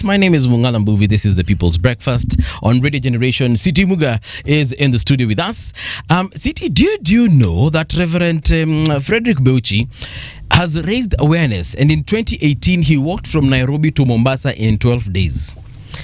My name is Mungala Mbuvi. This is the People's Breakfast on Radio Generation. Siti Muga is in the studio with us. Siti, do you know that Reverend Frederick Beuchi has raised awareness, and in 2018 he walked from Nairobi to Mombasa in 12 days?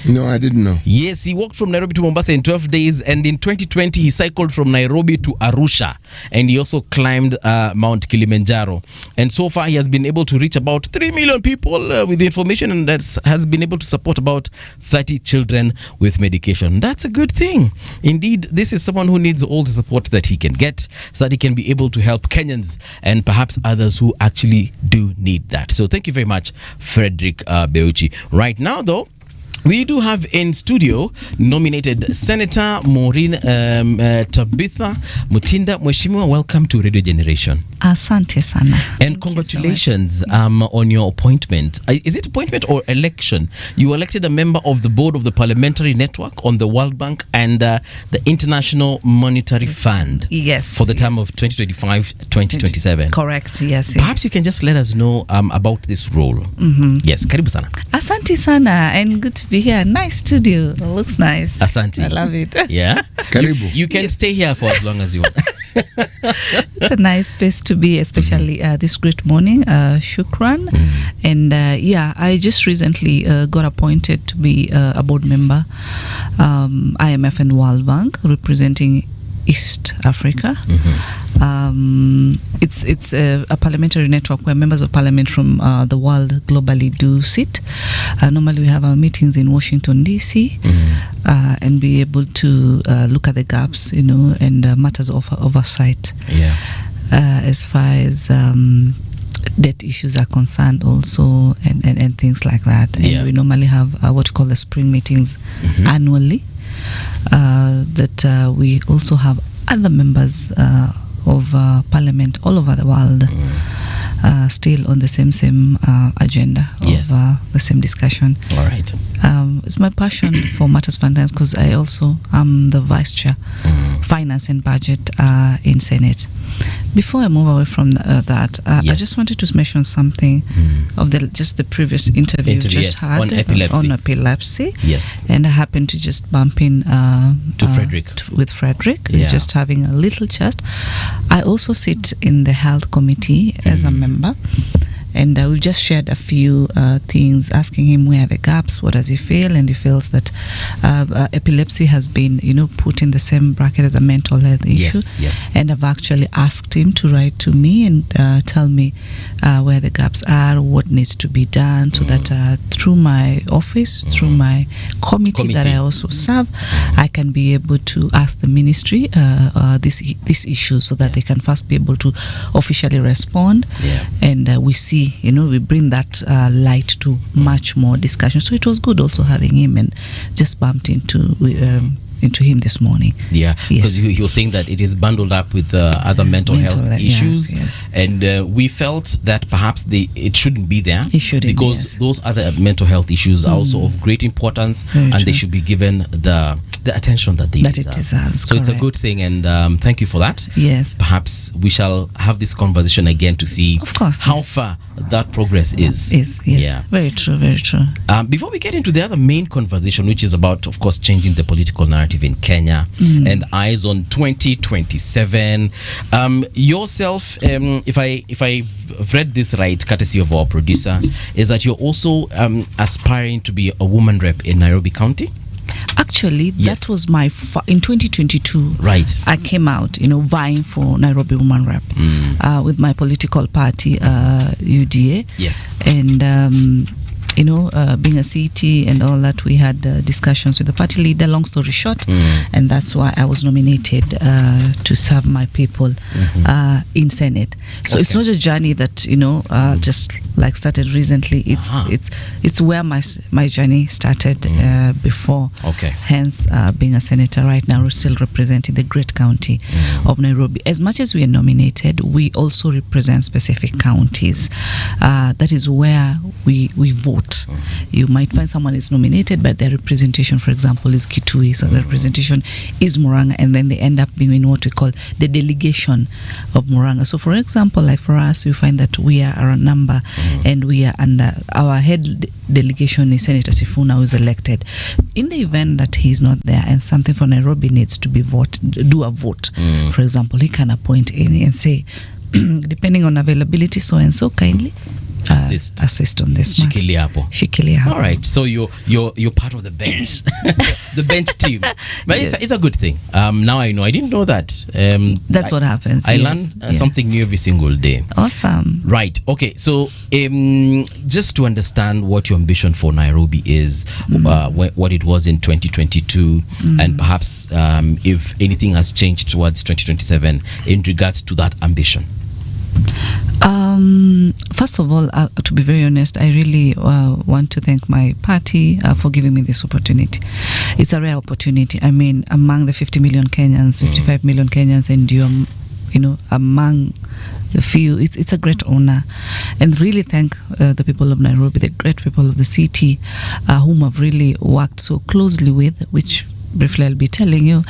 No, I didn't know. Yes, he walked from Nairobi to Mombasa in 12 days, and in 2020 he cycled from Nairobi to Arusha, and he also climbed Mount Kilimanjaro. And so far he has been able to reach about 3 million people with information, and that has been able to support about 30 children with medication. That's a good thing. Indeed, this is someone who needs all the support that he can get so that he can be able to help Kenyans and perhaps others who actually do need that. So thank you very much, Frederick Beuchi. Right now, though, we do have in studio nominated Senator Maureen Tabitha Mutinda. Mheshimiwa, welcome to Radio Generation. Asante sana. And congratulations on your appointment. Is it appointment or election? You were elected a member of the board of the Parliamentary Network on the World Bank and the International Monetary Fund. Yes. For the term of 2025-2027. Correct, yes. Perhaps you can just let us know about this role. Mm-hmm. Yes, karibu sana. Asante sana, and good to be here. Nice studio. It looks nice. Asante. I love it. Yeah? Karibu. You can stay here for as long as you want. It's a nice place to be, especially this great morning. Shukran. And I just recently got appointed to be a board member, IMF and World Bank, representing East Africa. It's a parliamentary network where members of parliament from the world globally do sit. Normally we have our meetings in Washington DC and be able to look at the gaps, and matters of oversight. Yeah. As far as debt issues are concerned also, and things like that. And we normally have what we call the spring meetings annually. That we also have other members of parliament all over the world still on the same agenda of the same discussion. All right. It's my passion for matters finance, because I also am the vice chair finance and budget in Senate. Before I move away from that, I just wanted to mention something of the previous interview just had on epilepsy. Yes. And I happened to just bump in to Frederick. With Frederick. We're just having a little chat. I also sit in the health committee as a member. And we've just shared a few things, asking him where are the gaps, what does he feel, and he feels that epilepsy has been, put in the same bracket as a mental health issue. Yes. And I've actually asked him to write to me and tell me where the gaps are, what needs to be done, so that through my office, through my committee that I also serve, I can be able to ask the ministry this issue, so that they can first be able to officially respond, and we see. We bring that light to much more discussion. So it was good also having him, and just bumped into him this morning. Yeah, because he was saying that it is bundled up with other mental health issues, and we felt that perhaps it shouldn't be there. It shouldn't, because those other mental health issues are also of great importance, Very and true. they should be given the attention that it deserves. So correct. It's a good thing, and thank you for that. Yes. Perhaps we shall have this conversation again to see, of course, how far that progress is. Yes. Yeah. Very true. Before we get into the other main conversation, which is about, of course, changing the political narrative in Kenya and eyes on 2027, yourself, if I've read this right, courtesy of our producer, is that you're also aspiring to be a woman rep in Nairobi County. Actually, that was my in 2022. Right, I came out, vying for Nairobi Woman Rep with my political party, UDA. Yes, and being a CT and all that, we had discussions with the party leader, long story short, and that's why I was nominated to serve my people in Senate. So it's not a journey that just like started recently. It's where my journey started before. Hence being a senator right now, we're still representing the great county of Nairobi. As much as we are nominated, we also represent specific counties. That is where we vote. vote. You might find someone is nominated, but their representation, for example, is Kitui, so the representation is Murang'a, and then they end up being in what we call the delegation of Murang'a. So, for example, like for us, you find that we are a number, and we are under our head delegation is Senator Sifuna, who is elected. In the event that he's not there and something for Nairobi needs to be do a vote, for example, he can appoint any and say, depending on availability, so and so kindly assist on this matter. Shikilia hapo. All right, so you're part of the bench, the bench team. But yes, it's a good thing. Now I know. I didn't know that. That's what happens. I learn something new every single day. Awesome. Right. Okay. So just to understand what your ambition for Nairobi is, what it was in 2022, and perhaps if anything has changed towards 2027 in regards to that ambition. First of all, to be very honest, I really want to thank my party for giving me this opportunity. It's a rare opportunity. I mean, among the 50 million Kenyans, 55 million Kenyans, and among the few, it's a great honor. And really thank the people of Nairobi, the great people of the city, whom I've really worked so closely with, which briefly I'll be telling you,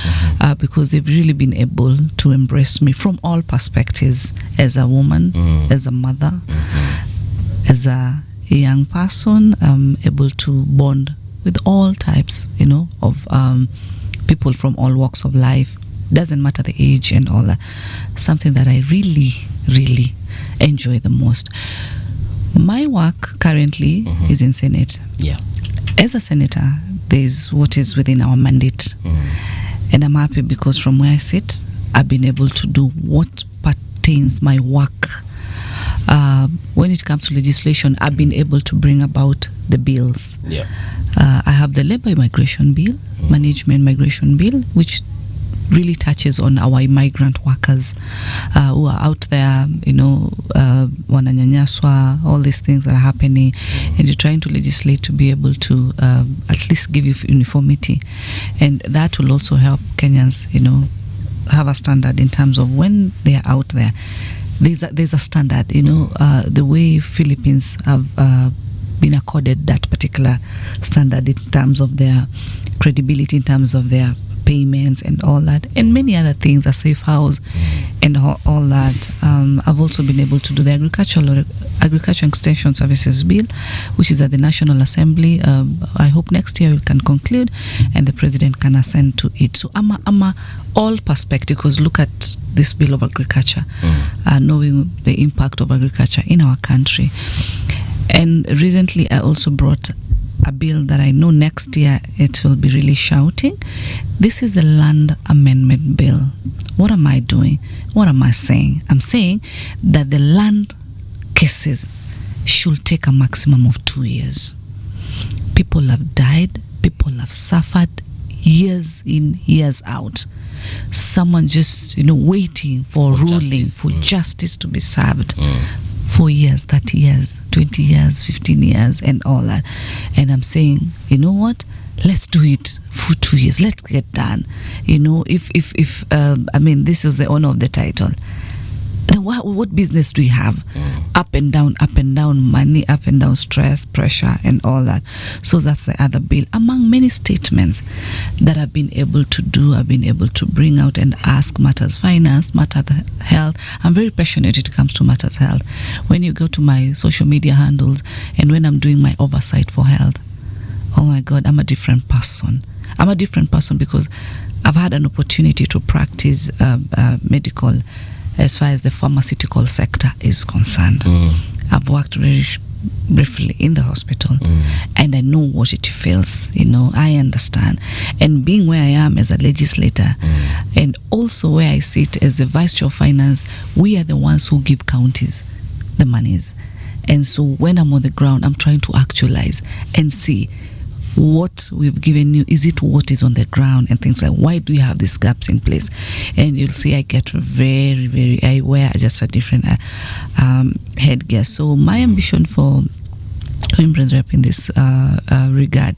because they've really been able to embrace me from all perspectives, as a woman, as a mother, as a young person. I'm able to bond with all types, of people from all walks of life. Doesn't matter the age and all that. Something that I really, really enjoy the most. My work currently is in Senate. Yeah. As a senator, there's what is within our mandate, and I'm happy because from where I sit, I've been able to do what pertains my work. When it comes to legislation, I've been able to bring about the bills. Yeah. I have the labor immigration bill, management migration bill, which really touches on our migrant workers who are out there, wananyanyaswa, all these things that are happening, and you're trying to legislate to be able to at least give you uniformity, and that will also help Kenyans, have a standard in terms of when they are out there. There's a standard, the way Philippines have been accorded that particular standard in terms of their credibility, in terms of their payments and all that, and many other things, a safe house and all that. I've also been able to do the agriculture extension services bill, which is at the National Assembly. I hope next year we can conclude and the president can assent to it. So I'm a all perspective, because look at this bill of agriculture, knowing the impact of agriculture in our country. And recently I also brought a bill that I know next year it will be really shouting. This is the Land Amendment Bill. What am I doing? What am I saying? I'm saying that the land cases should take a maximum of 2 years. People have died, people have suffered years in, years out. Someone just, waiting for ruling, for justice to be served. 4 years, 30 years, 20 years, 15 years, and all that. And I'm saying, you know what? Let's do it for 2 years. Let's get done. If this is the honor of the title. What business do we have? Up and down, money, up and down, stress, pressure, and all that. So that's the other bill. Among many statements that I've been able to do, I've been able to bring out and ask matters finance, matters health. I'm very passionate when it comes to matters health. When you go to my social media handles and when I'm doing my oversight for health, oh my God, I'm a different person. I'm a different person because I've had an opportunity to practice medical as far as the pharmaceutical sector is concerned. I've worked very briefly in the hospital, and I know what it feels. I understand. And being where I am as a legislator, and also where I sit as the Vice Chair of Finance, we are the ones who give counties the monies. And so when I'm on the ground, I'm trying to actualize and see what we've given you, is it what is on the ground, and things like, why do you have these gaps in place? And you'll see I get very, very, I wear just a different headgear. So my ambition for Women's Rep in this regard,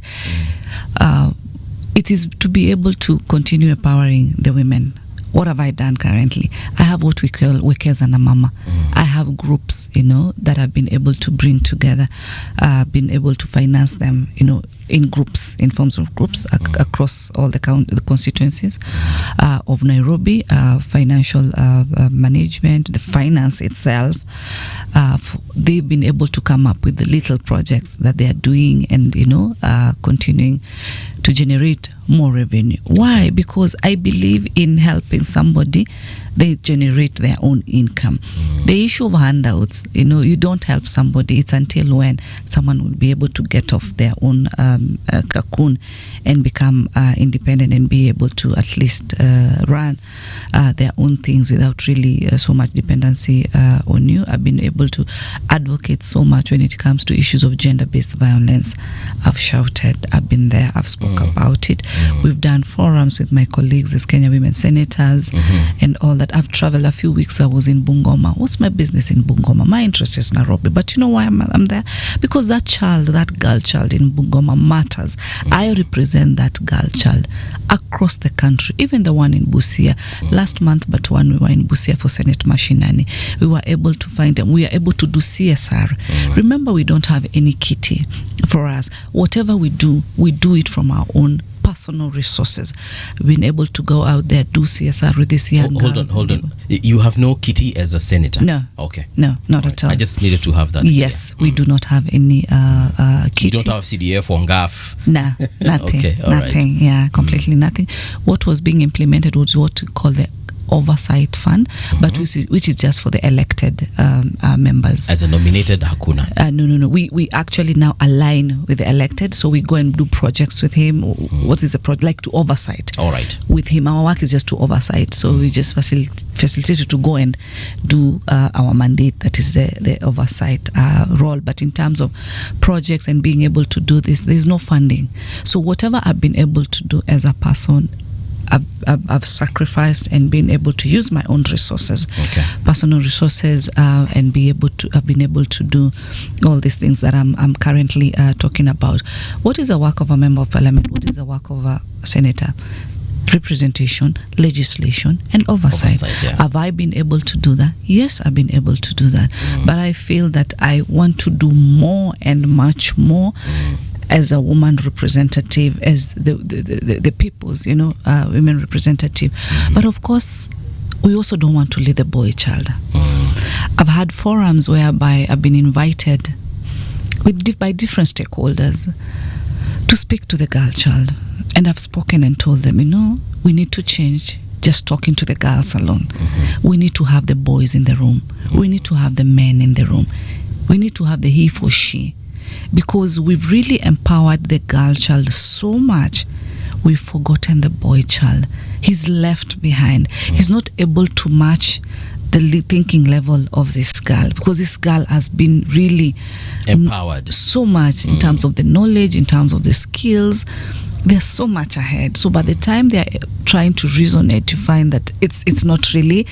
it is to be able to continue empowering the women What have I done currently? I have what we call Wekeza na Mama. I have groups, that I've been able to bring together, been able to finance them, in groups, in forms of groups across all the constituencies of Nairobi, financial management, the finance itself. They've been able to come up with the little projects that they are doing and, continuing to generate more revenue. Why? Because I believe in helping somebody, they generate their own income. The issue of handouts, you don't help somebody. It's until when someone will be able to get off their own cocoon and become independent and be able to at least run their own things without really so much dependency on you. I've been able to advocate so much when it comes to issues of gender-based violence. I've shouted, I've been there, I've spoke about it. We've done forums with my colleagues as Kenya Women Senators and all that. I've traveled a few weeks. I was in Bungoma. What's my business in Bungoma? My interest is Nairobi. But you know why I'm there? Because that girl child in Bungoma matters. I represent that girl child across the country, even the one in Busia. Last month, but when we were in Busia for Senate Mashinani, we were able to find them. We are able to do CSR. Remember, we don't have any kitty for us. Whatever we do it from our own personal resources. Been able to go out there, do CSR with this young girl. Hold on. You have no kitty as a senator? No. Okay. No, not at all. I just needed to have that. Yes, we do not have any kitty. You don't have CDF or NGAF? No, nothing. Okay, all nothing. Right. Yeah, completely nothing. What was being implemented was what we call the Oversight Fund, but which is just for the elected members. As a nominated, hakuna? No. We actually now align with the elected, so we go and do projects with him. What is a project? Like to oversight. All right. With him, our work is just to oversight. So we just facilitate to go and do our mandate, that is the oversight role. But in terms of projects and being able to do this, there's no funding. So whatever I've been able to do as a person, I've sacrificed and been able to use my own resources, personal resources, and I've been able to do all these things that I'm currently talking about. What is the work of a member of parliament? What is the work of a senator? Representation, legislation, and oversight. Have I been able to do that? Yes, I've been able to do that. But I feel that I want to do more and much more as a woman representative, as the people's, women representative. But of course, we also don't want to lead the boy child. I've had forums whereby I've been invited by different stakeholders to speak to the girl child. And I've spoken and told them, we need to change just talking to the girls alone. We need to have the boys in the room. We need to have the men in the room. We need to have the he for she. Because we've really empowered the girl child so much, we've forgotten the boy child. He's left behind. He's not able to match the thinking level of this girl, because this girl has been really empowered so much in terms of the knowledge, in terms of the skills. They're so much ahead. So by the time they're trying to resonate, you find that it's not really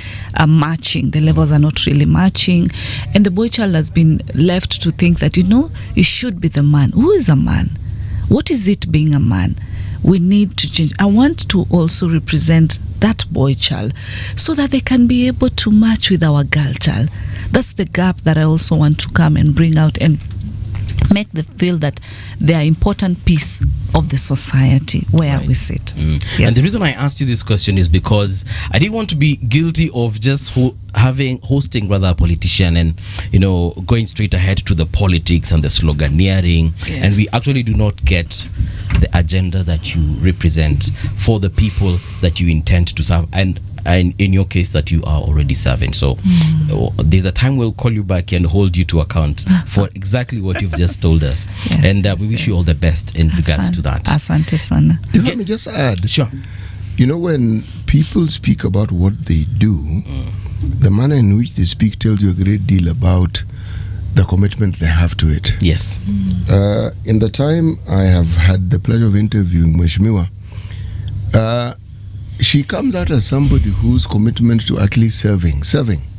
matching. The levels are not really matching. And the boy child has been left to think that, it should be the man. Who is a man? What is it being a man? We need to change. I want to also represent that boy child so that they can be able to match with our girl child. That's the gap that I also want to come and bring out and make them feel that they are an important piece of the society where we sit. Yes. And the reason I asked you this question is because I didn't want to be guilty of just hosting a politician and going straight ahead to the politics and the sloganeering. Yes. And we actually do not get the agenda that you represent for the people that you intend to serve, and in your case that you are already serving. So there's a time we'll call you back and hold you to account for exactly what you've just told us. Yes, and we wish you all the best in regards to that. Asante sana. Let me just add. Sure. When people speak about what they do, the manner in which they speak tells you a great deal about the commitment they have to it. Yes. In the time I have had the pleasure of interviewing Mheshimiwa, she comes out as somebody whose commitment to actually serving,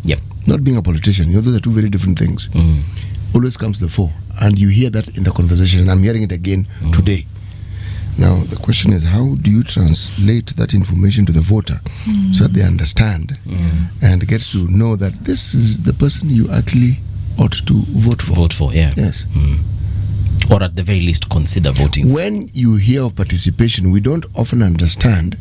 yep, not being a politician, those are two very different things, always comes to the fore. And you hear that in the conversation, and I'm hearing it again today. Now, the question is, how do you translate that information to the voter so that they understand and get to know that this is the person you actually ought to vote for? Vote for, yeah. Yes. Or at the very least, consider voting. When you hear of participation, we don't often understand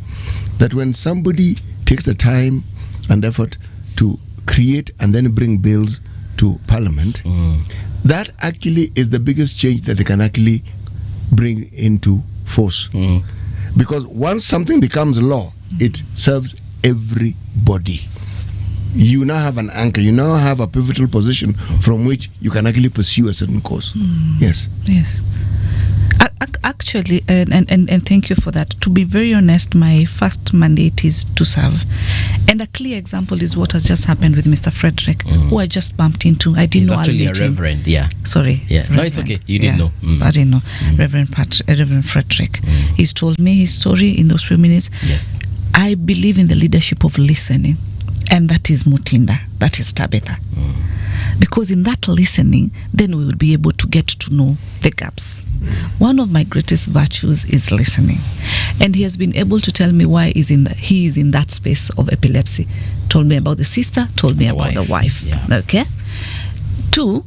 that when somebody takes the time and effort to create and then bring bills to Parliament, that actually is the biggest change that they can actually bring into force. Because once something becomes law, it serves everybody. You now have an anchor, you now have a pivotal position from which you can actually pursue a certain cause. Yes. Actually, and thank you for that. To be very honest, my first mandate is to serve. And a clear example is what has just happened with Mr. Frederick, who I just bumped into. I didn't know I'll meet him. Reverend, yeah. Sorry. Yeah. Reverend. No, it's okay. You didn't know. I didn't know. Reverend Frederick. He's told me his story in those few minutes. Yes. I believe in the leadership of listening. And that is Mutinda. That is Tabitha. Because in that listening, then we will be able to get to know the gaps. One of my greatest virtues is listening. And he has been able to tell me why he is in that space of epilepsy. Told me about the sister, told me about the wife. Yeah. Okay? 2,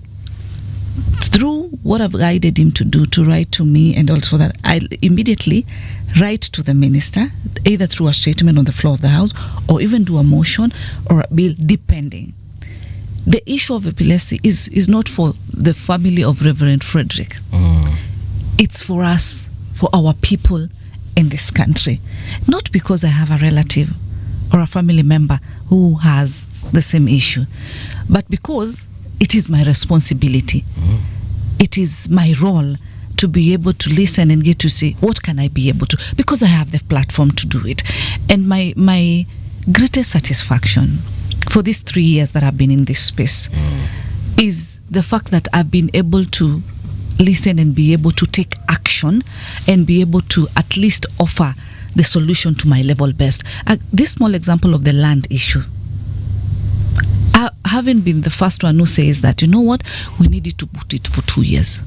through what I've guided him to do, to write to me, and also that I immediately write to the minister, either through a statement on the floor of the House, or even do a motion or a bill, depending. The issue of epilepsy is not for the family of Reverend Frederick. It's for us, for our people in this country. Not because I have a relative or a family member who has the same issue, but because it is my responsibility. It is my role to be able to listen and get to say, what can I be able to? Because I have the platform to do it. And my greatest satisfaction for these 3 years that I've been in this space is the fact that I've been able to listen and be able to take action and be able to at least offer the solution to my level best. This small example of the land issue, I haven't been the first one who says that, you know what, we needed to put it for 2 years.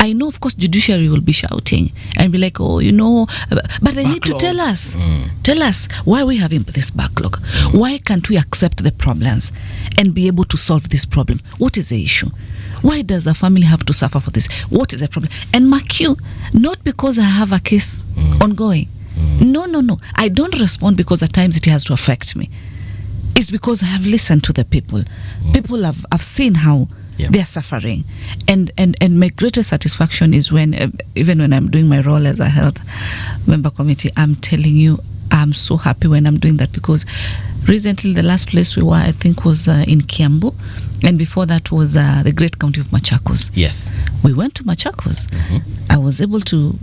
I know, of course, judiciary will be shouting and be like, oh, you know, but they need to tell us. Tell us why we having this backlog. Why can't we accept the problems and be able to solve this problem? What is the issue? Why does a family have to suffer for this? What is the problem? And mark you, not because I have a case ongoing. No. I don't respond because at times it has to affect me. It's because I have listened to the people. People have seen how they are suffering. And my greatest satisfaction is when, even when I'm doing my role as a health member committee, I'm telling you, I'm so happy when I'm doing that, because recently the last place we were, I think, was in Kiambu, and before that was the great county of Machakos. Yes. We went to Machakos. I was able to,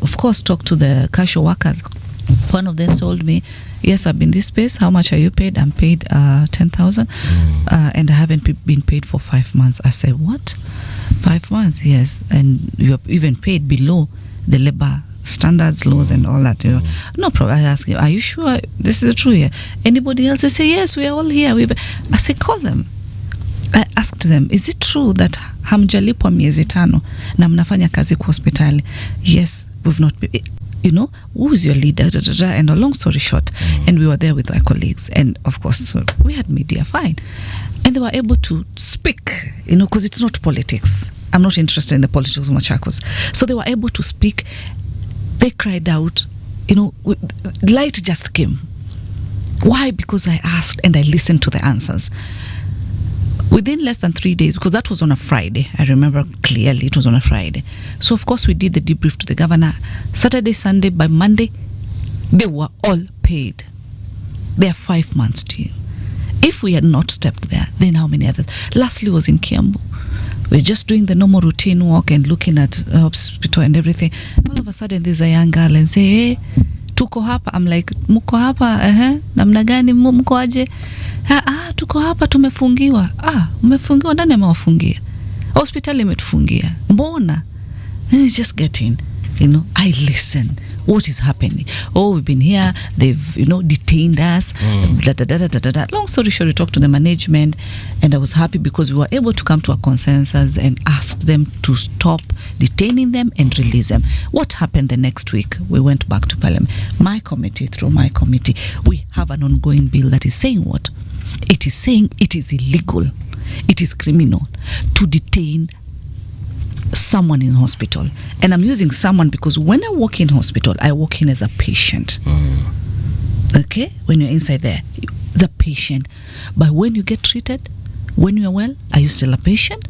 of course, talk to the casual workers. One of them told me, yes, I've been in this space. How much are you paid? I'm paid 10,000, and I haven't been paid for 5 months. I said, what? 5 months? Yes. And you're even paid below the labor standards, laws, and all that. You know. No problem. I asked him, are you sure this is true here? Anybody else? They say, yes, we are all here. I said, call them. I asked them, is it true that hamjalipwa miezi 5 na mnafanya kazi kwa hospitali? Yes, we've not been. You know, who is your leader? And a long story short, and we were there with our colleagues, and of course we had media, fine, and they were able to speak, you know, because it's not politics. I'm not interested in the politics of Machakos. So they were able to speak. They cried out, you know, light just came. Why? Because I asked and I listened to the answers. Within less than 3 days, because that was on a Friday, I remember clearly it was on a Friday. So of course we did the debrief to the governor. Saturday, Sunday, by Monday, they were all paid. They are 5 months due. If we had not stepped there, then how many others? Lastly was in Kiambu. We're just doing the normal routine work and looking at hospital and everything. All of a sudden there's a young girl and say, hey, tuko hapa. I'm like, muko hapa? Namna gani, mko aje? Tuko hapa, tumefungiwa. Umefungiwa? Nani amewafungia? Hospitali imetufungia. Mbona? Then we just get in. I listen. What is happening? Oh, we've been here. They've, detained us. Long story short, we talked to the management, and I was happy because we were able to come to a consensus and ask them to stop detaining them and release them. What happened the next week? We went back to Parliament. Through my committee, we have an ongoing bill that is saying what? It is saying it is illegal. It is criminal to detain someone in hospital. And I'm using someone because when I walk in hospital, I walk in as a patient. Okay? When you're inside there, the patient. But when you get treated, when you're well, are you still a patient?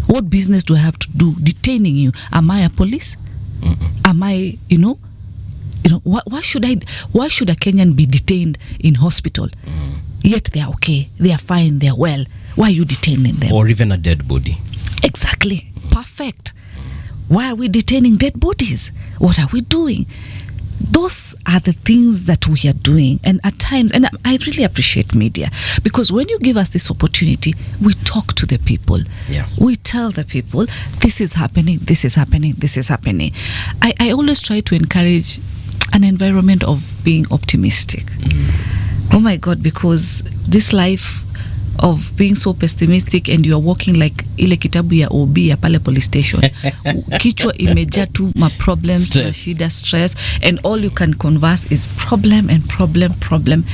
What business do I have to do detaining you? Am I a police? Am I, why should a Kenyan be detained in hospital? Yet they are okay, they are fine, they are well. Why are you detaining them? Or even a dead body. Exactly. Perfect. Why are we detaining dead bodies? What are we doing? Those are the things that we are doing. And at times, and I really appreciate media, because when you give us this opportunity, we talk to the people. Yeah. We tell the people, this is happening, this is happening, this is happening. I always try to encourage an environment of being optimistic. Oh my God, because this life of being so pessimistic and you're walking like ile kitabu ya OB ya pale police station, kichwa imejaa tu ma problems, shida, stress, and all you can converse is problem and problem.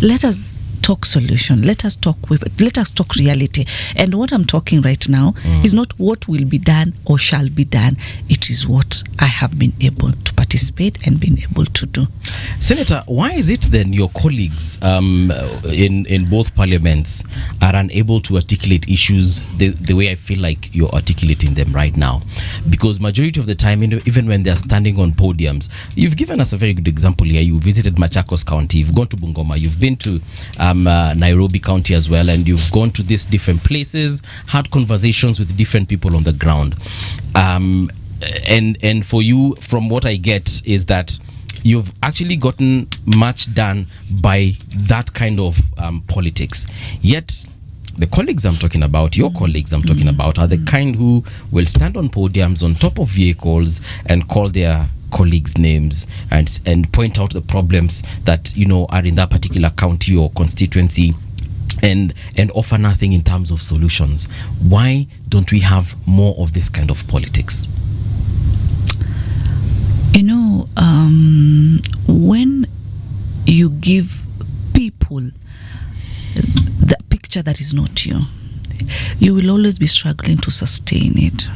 Let us talk solution. Let us talk reality. And what I'm talking right now is not what will be done or shall be done. It is what I have been able to participate and been able to do. Senator, why is it then your colleagues in both parliaments are unable to articulate issues the way I feel like you're articulating them right now? Because majority of the time, even when they're standing on podiums, you've given us a very good example here. You visited Machakos County, you've gone to Bungoma, you've been to Nairobi County as well, and you've gone to these different places, had conversations with different people on the ground. And for you, from what I get, is that you've actually gotten much done by that kind of politics. Yet the colleagues I'm talking about, your colleagues I'm talking about, are the kind who will stand on podiums on top of vehicles and call their colleagues' names and point out the problems that are in that particular county or constituency, and offer nothing in terms of solutions. Why don't we have more of this kind of politics? When you give people the picture that is not you, you will always be struggling to sustain it.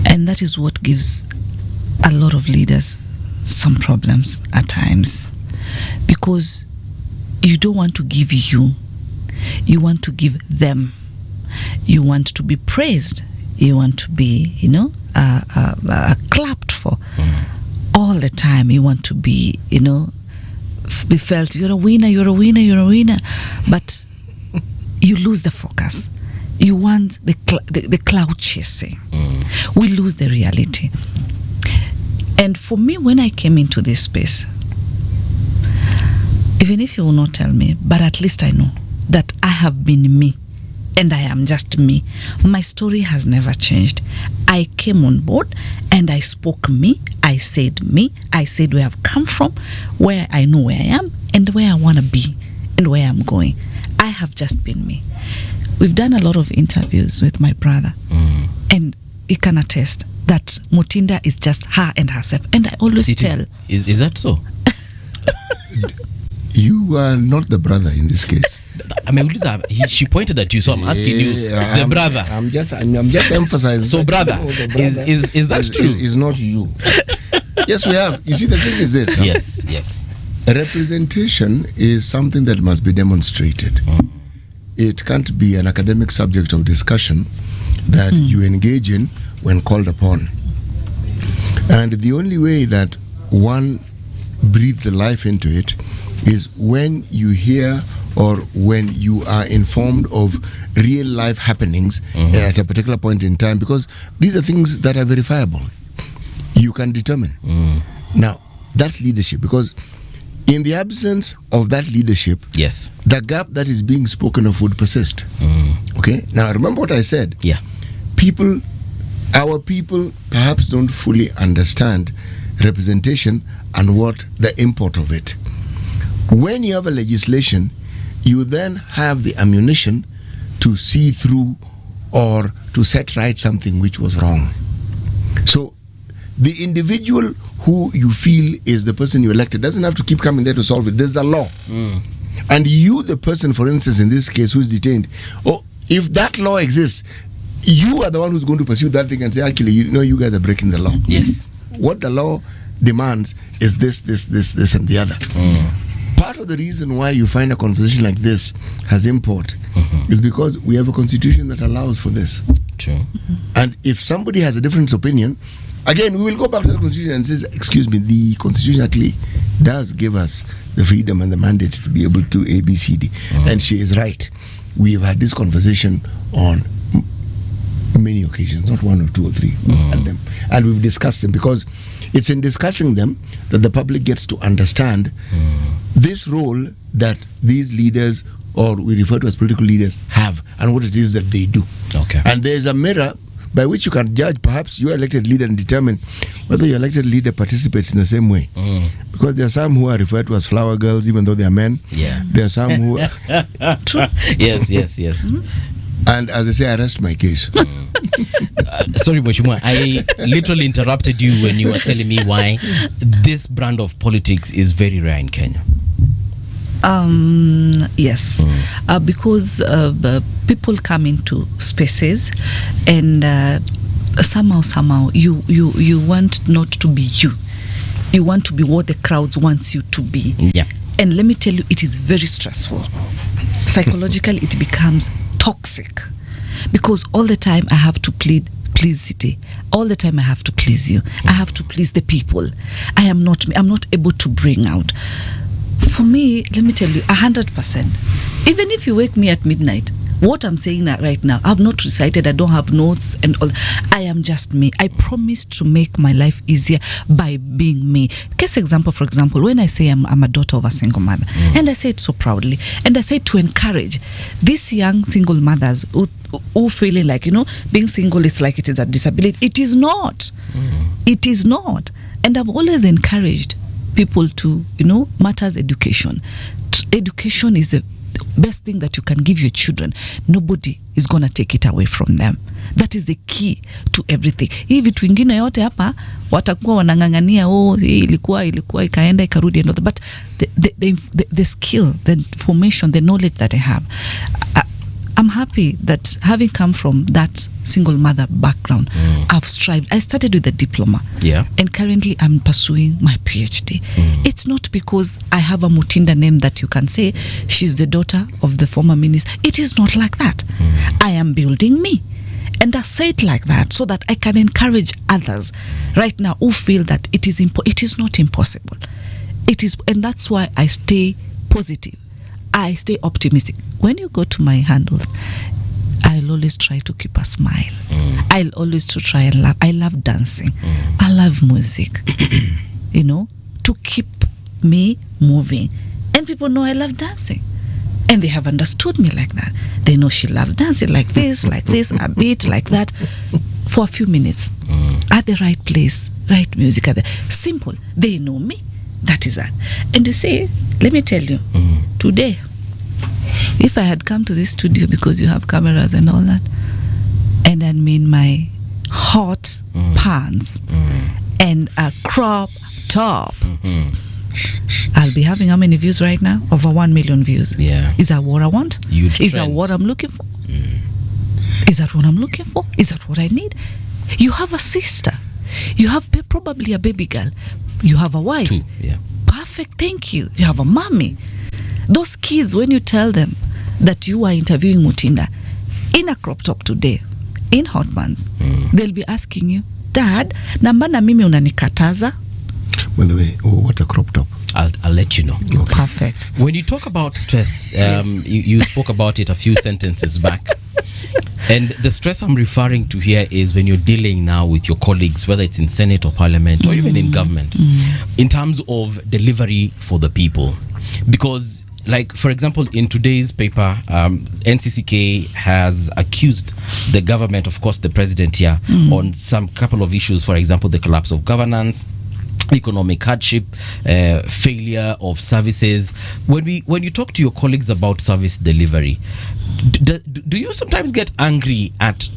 And that is what gives a lot of leaders some problems at times, because you don't want to give you want to give them. You want to be praised, you want to be clapped for all the time. You want to be be felt, you're a winner, but you lose the focus. You want the cloud chasing. We lose the reality. And for me, when I came into this space, even if you will not tell me, but at least I know that I have been me, and I am just me. My story has never changed. I came on board and I spoke me. I said where I've come from, where I know where I am, and where I want to be, and where I'm going. I have just been me. We've done a lot of interviews with my brother, and he can attest that Mutinda is just her and herself. And I always tell. Is that so? You are not the brother in this case. I mean, she pointed at you, so I'm asking you, the brother. I'm just emphasizing. So, brother, is that true? Is not you. Yes, we have. You see, the thing is this. Yes. Representation is something that must be demonstrated. It can't be an academic subject of discussion that you engage in when called upon. And the only way that one breathes life into it is when you hear or when you are informed of real life happenings at a particular point in time, because these are things that are verifiable. You can determine. Now, that's leadership, because in the absence of that leadership, yes, the gap that is being spoken of would persist. Okay? Now, remember what I said. Yeah. People our people perhaps don't fully understand representation and what the import of it. When you have a legislation, you then have the ammunition to see through or to set right something which was wrong. So the individual who you feel is the person you elected doesn't have to keep coming there to solve it. There's a law. And you, the person, for instance, in this case, who's detained, if that law exists, you are the one who's going to pursue that thing and say, actually, you guys are breaking the law. Yes. What the law demands is this, and the other. Part of the reason why you find a conversation like this has import is because we have a constitution that allows for this. True. And if somebody has a different opinion, again, we will go back to the constitution and say, excuse me, the constitution actually does give us the freedom and the mandate to be able to A, B, C, D. And she is right. We've had this conversation on many occasions, not one or two or three, at them. And we've discussed them because it's in discussing them that the public gets to understand this role that these leaders, or we refer to as political leaders, have and what it is that they do. Okay. And there's a mirror by which you can judge perhaps your elected leader and determine whether your elected leader participates in the same way. Because there are some who are referred to as flower girls even though they are men. Yeah. There are some who True. Yes. and as I say, I rest my case. Sorry, Mheshimiwa, I literally interrupted you when you were telling me why this brand of politics is very rare in Kenya. Yes, because people come into spaces and somehow you want not to be you. You want to be what the crowds wants you to be. Yeah. And let me tell you, it is very stressful. Psychologically, it becomes toxic because all the time I have to please city. All the time I have to please you. I have to please the people. I am not me. I'm not able to bring out. For me, let me tell you, 100%. Even if you wake me at midnight, what I'm saying right now, I've not recited, I don't have notes and all. I am just me. I promise to make my life easier by being me. Case example, for example, when I say I'm a daughter of a single mother, and I say it so proudly, and I say it to encourage these young single mothers who feeling like, being single, it's like it is a disability. It is not. It is not. And I've always encouraged people to, matters education. Education is the best thing that you can give your children. Nobody is going to take it away from them. That is the key to everything. Hii vitu ingine yote hapa watakuwa wanangangania, hii ilikuwa ikaenda ikarudi and all that. But the skill, the information, the knowledge that I have, I'm happy that having come from that single mother background, I've strived. I started with a diploma. Yeah. And currently I'm pursuing my PhD. It's not because I have a Mutinda name that you can say she's the daughter of the former minister. It is not like that. I am building me. And I say it like that so that I can encourage others right now who feel that it is not impossible. It is, and that's why I stay positive. I stay optimistic. When you go to my handles, I'll always try to keep a smile. I'll always try and laugh. I love dancing. I love music. To keep me moving. And people know I love dancing. And they have understood me like that. They know she loves dancing like this, a bit like that, for a few minutes. At the right place, right music. Simple. They know me. That is that. And you see, let me tell you, today, if I had come to this studio because you have cameras and all that, and I'm in my hot pants and a crop top, I'll be having how many views right now? Over 1 million views. Yeah. Is that what I want? Is that what I'm looking for? Is that what I'm looking for? Is that what I need? You have a sister. You have probably a baby girl. You have a wife. 2, yeah. Perfect, thank you. You have a mommy. Those kids, when you tell them that you are interviewing Mutinda in a crop top today, in hot pants, they'll be asking you, Dad, nambana mimi unanikataza? By the way, what a crop top. I'll let you know. Okay. Perfect. When you talk about stress, you spoke about it a few sentences back. And the stress I'm referring to here is when you're dealing now with your colleagues, whether it's in Senate or Parliament or even in government, in terms of delivery for the people. Because like, for example, in today's paper, NCCK has accused the government, of course, the president here, on some couple of issues. For example, the collapse of governance, economic hardship, failure of services. When you talk to your colleagues about service delivery, do you sometimes get angry at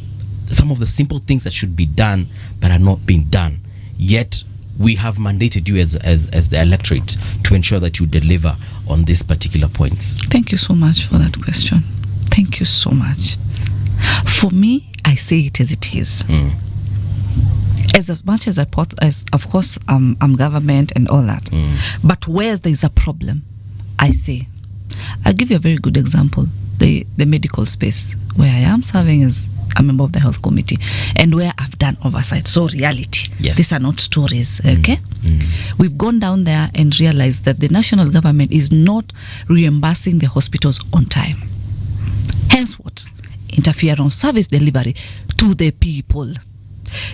some of the simple things that should be done but are not being done, yet we have mandated you as the electorate to ensure that you deliver on these particular points? Thank you so much for that question. Thank you so much. For me, I say it as it is. As much as of course, I'm government and all that. But where there's a problem, I say, I'll give you a very good example. The medical space where I am serving as a member of the health committee, and where I've done oversight. So reality. Yes. These are not stories, okay? We've gone down there and realized that the national government is not reimbursing the hospitals on time. Hence what? Interference service delivery to the people.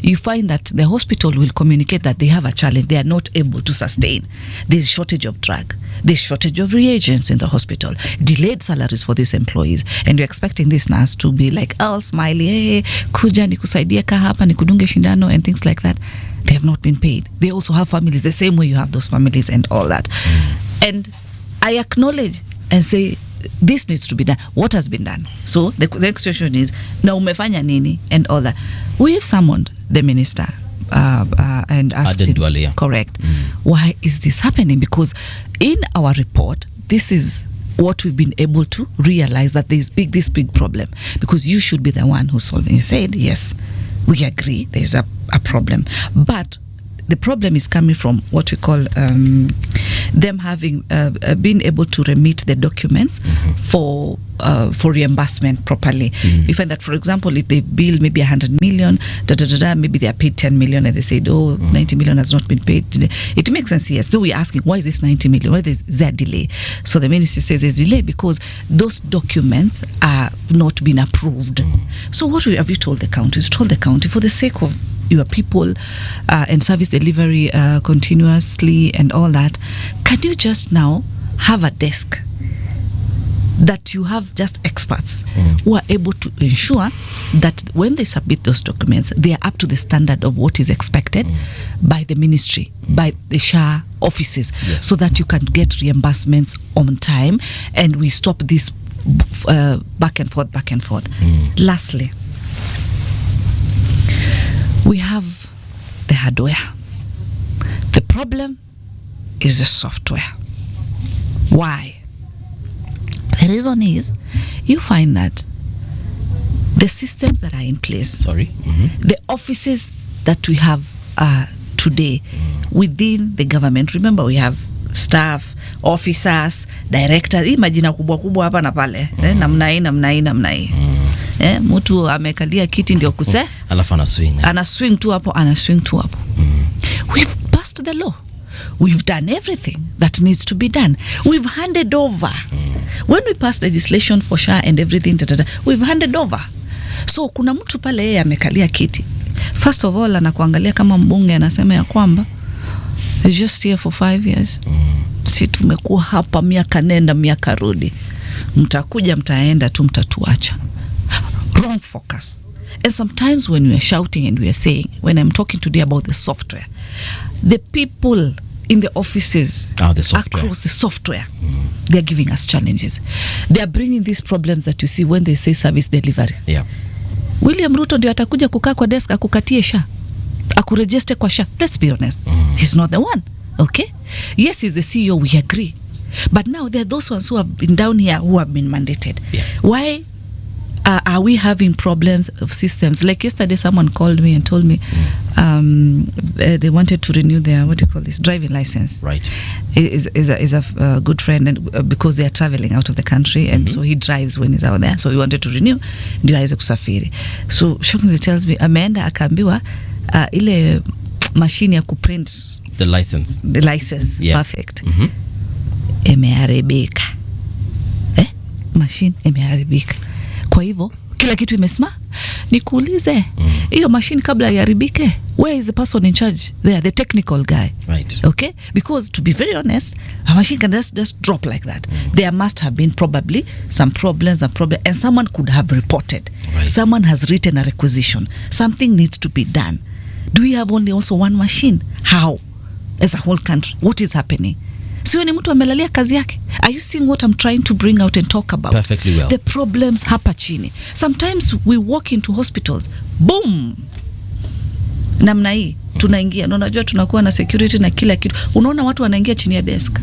You find that the hospital will communicate that they have a challenge, they are not able to sustain. There's shortage of drug, there's shortage of reagents in the hospital, delayed salaries for these employees, and you're expecting this nurse to be like all smiley, hey, kuja nikusaidia ka hapa nikudunge shindano and things like that. They have not been paid. They also have families the same way you have those families and all that. And I acknowledge and say, this needs to be done. What has been done? So the next question is, na umefanya nini and all that. We have summoned the minister and asked him, correct, why is this happening? Because in our report, this is what we've been able to realize, that there's this big problem, because you should be the one who's solving. He said, yes, we agree there's a problem, but the problem is coming from what we call them having been able to remit the documents for reimbursement properly. We find that, for example, if they bill maybe 100 million, maybe they are paid 10 million, and they said, 90 million has not been paid. It makes sense, yes. So we're asking, why is this 90 million? Why is there a delay? So the minister says there's delay because those documents are not been approved. So what have you told the county? You told the county, for the sake of your people and service delivery continuously and all that, can you just now have a desk that you have just experts who are able to ensure that when they submit those documents, they are up to the standard of what is expected by the ministry, by the SHA offices, so that you can get reimbursements on time, and we stop this back and forth. Lastly, we have the hardware. The problem is the software. Why? The reason is, you find that the systems that are in place, the offices that we have today within the government, remember we have staff, officers, directors, hii majina kubwa hapa na pale, namna hii. Mtu amekalia kiti ndio kuse, alafu ana swing tu hapo. We've passed the law. We've done everything that needs to be done. We've handed over. When we passed legislation for SHA and everything, we've handed over. So kuna mtu pale yeye amekalia kiti. First of all, anakuangalia kama mbunge, anasema ya kwamba just here for 5 years. Si tumekuwa hapa miaka nenda miaka rudi. Mtakuja mtaenda tu, mtatuacha. Wrong focus. And sometimes when we are shouting and we are saying, when I'm talking today about the software, the people in the offices across the software, they are giving us challenges. They are bringing these problems that you see when they say service delivery. William Ruto ndio atakuja kukaa kwa desk akukatie SHA, akuregister kwa SHA. Let's be honest, he's not the one. Okay, yes, he's the CEO, we agree, but now there are those ones who have been down here who have been mandated. Why are we having problems of systems? Like yesterday, someone called me and told me they wanted to renew their, driving license. Right. Is a good friend, and because they are traveling out of the country, and so he drives when he's out there. So he wanted to renew, ndio aweze kusafiri. So shockingly tells me, ameenda akaambiwa ile machine ya kuprint the license. Perfect. Imeharibika. Machine imeharibika. Kwa hivyo kila kitu imesimama. Nikuulize, hiyo machine kabla iharibike, where is the person in charge there, the technical guy? Right. Okay, because to be very honest, a machine can just drop like that. There must have been probably some problems and someone could have reported. Right. Someone has written a requisition. Something needs to be done. Do we have only also one machine? How? As a whole country, what is happening? Sio ni mtu amelalia kazi yake. Are you seeing what I'm trying to bring out and talk about? Perfectly well. The problems hapa chini. Sometimes we walk into hospitals, boom, namna hii tunaingia, na unajua tunakuwa na security na kila kitu. Unaona watu wanaingia chini ya desk,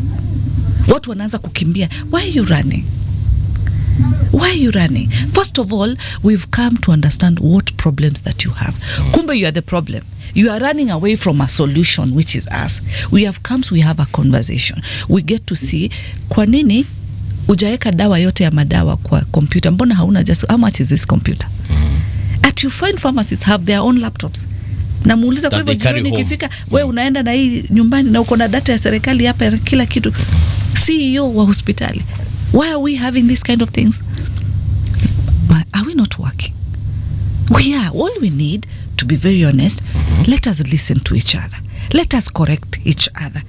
watu wanaanza kukimbia. Why are you running? Why are you running? First of all, we've come to understand what problems that you have. Kumbe you are the problem. You are running away from a solution, which is us. We have come, so we have a conversation. We get to see, kwa nini ujaeka dawa yote ya madawa kwa computer? Mbona hauna just, how much is this computer? At you find pharmacists have their own laptops. Na muuliza kwa hivyo jioni ikifika, wewe unaenda na hii nyumbani na uko na data ya serikali hapa ya kila kitu. CEO wa hospitali. Why are we having these kind of things? Are we not working? We are. All we need, to be very honest, let us listen to each other. Let us correct each other.